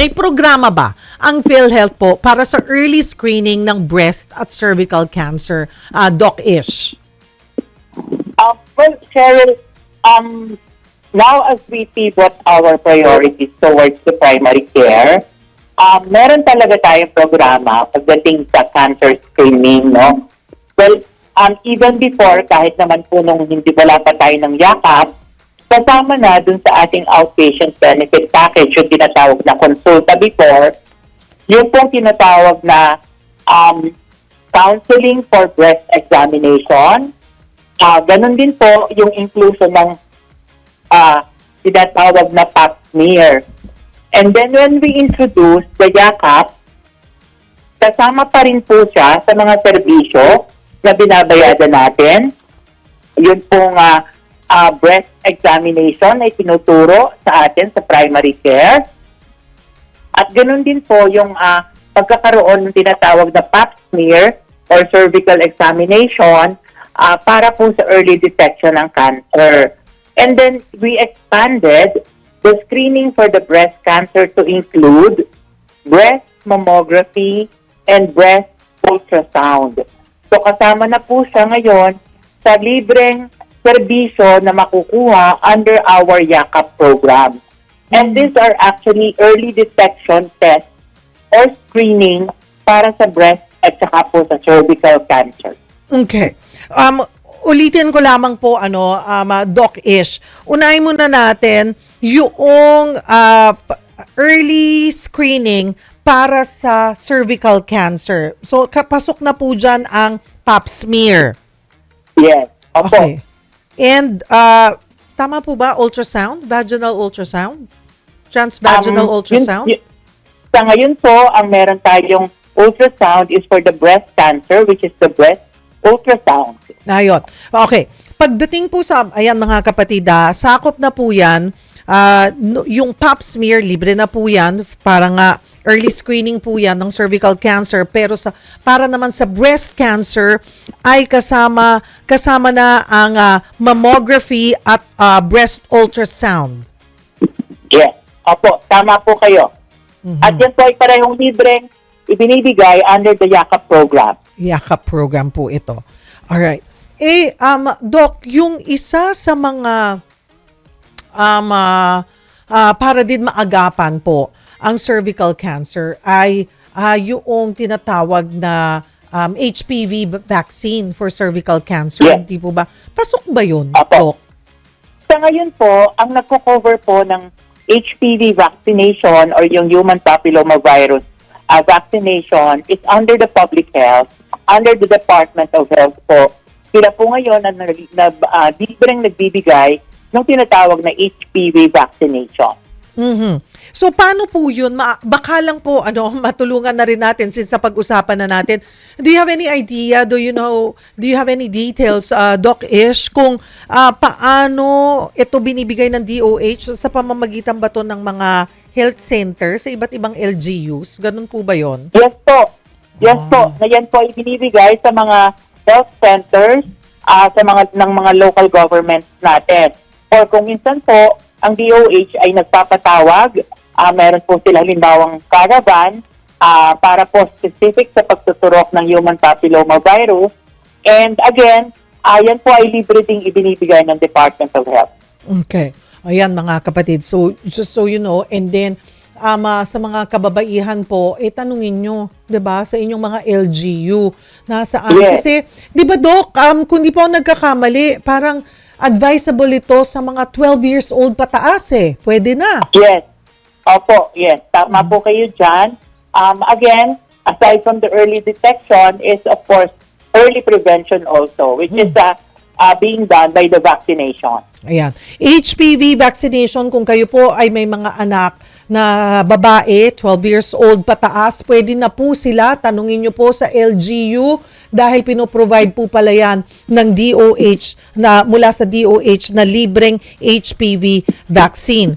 may programa ba ang PhilHealth po para sa early screening ng breast at cervical cancer, Doc Ish? Well, Cheryl, now as we pivot our priorities towards the primary care, meron talaga tayong programa pagdating sa cancer screening, no? Well, even before, kahit naman po nung hindi wala pa tayo ng yakap, kasama na dun sa ating outpatient benefit package, yung tinatawag na consulta before, yung pong tinatawag na counseling for breast examination. Ganun din po yung inclusion ng tinatawag na pap smear. And then when we introduce the yakap, kasama pa rin po siya sa mga serbisyo na binabayadan natin. Yun pong breast examination ay tinuturo sa atin sa primary care. At ganun din po yung pagkakaroon ng tinatawag na pap smear or cervical examination para po sa early detection ng cancer. And then we expanded the screening for the breast cancer to include breast mammography and breast ultrasound. So kasama na po siya ngayon sa libreng serbisyo na makukuha under our yakap program. And these are actually early detection tests or screening para sa breast at saka po sa cervical cancer. Okay. Ulitin ko lamang po, Doc Ish. Unahin muna natin yung early screening para sa cervical cancer. So, pasok na po dyan ang pap smear. Yes. Opo. Okay. And, tama po ba? Ultrasound? Vaginal ultrasound? Transvaginal ultrasound? Sa ngayon po, ang meron tayong ultrasound is for the breast cancer, which is the breast ultrasound. Ayun. Okay. Pagdating po sa, ayan mga kapatid, sakop na po yan, yung pap smear, libre na po yan, para nga early screening po yan ng cervical cancer, pero para naman sa breast cancer ay kasama na ang mammography at breast ultrasound. Yes. Opo, tama po kayo. Mm-hmm. At yan po ay parehong libreng ibinibigay under the yakap program. Yakap program po ito. Alright. Doc, yung isa sa mga para din maagapan po ang cervical cancer ay yung tinatawag na HPV vaccine for cervical cancer. Yes. Hindi po ba? Pasok ba yun, Opo. Doc? Sa ngayon po, ang nagko-cover po ng HPV vaccination or yung human papilloma virus vaccination is under the public health, under the Department of Health po. Sila po ngayon na libreng nagbibigay ng tinatawag na HPV vaccination. Mm-hmm. So, paano po yun? Baka lang po, matulungan na rin natin since sa pag-usapan na natin. Do you have any idea? Do you have any details, Doc Ish, kung paano ito binibigay ng DOH sa pamamagitan ba to ng mga health center sa iba't ibang LGUs? Ganun po ba yon? Yes po. Yes po. Ngayon po ibinibigay sa mga health centers, sa mga local governments natin. Or kung minsan po, ang DOH ay nagpapatawag, meron po sila halimbawang caravan para po specific sa pagtuturok ng human papilloma virus. And again, yan po ay libre ding ibinibigay ng Department of Health. Okay. Ayan mga kapatid. So, just so you know, and then, sa mga kababaihan po, tanungin nyo, 'di ba, sa inyong mga LGU, nasaan? Yes. Kasi, 'di ba Doc, kung di po ako nagkakamali, parang advisable ito sa mga 12 years old pataas Pwede na. Yes. Opo, yes. Tama po kayo dyan. Again, aside from the early detection is of course early prevention also, which is being done by the vaccination. Ayan. HPV vaccination, kung kayo po ay may mga anak na babae, 12 years old pataas, pwede na po sila. Tanungin nyo po sa LGU dahil pinoprovide po pala yan ng DOH mula sa DOH na libreng HPV vaccine.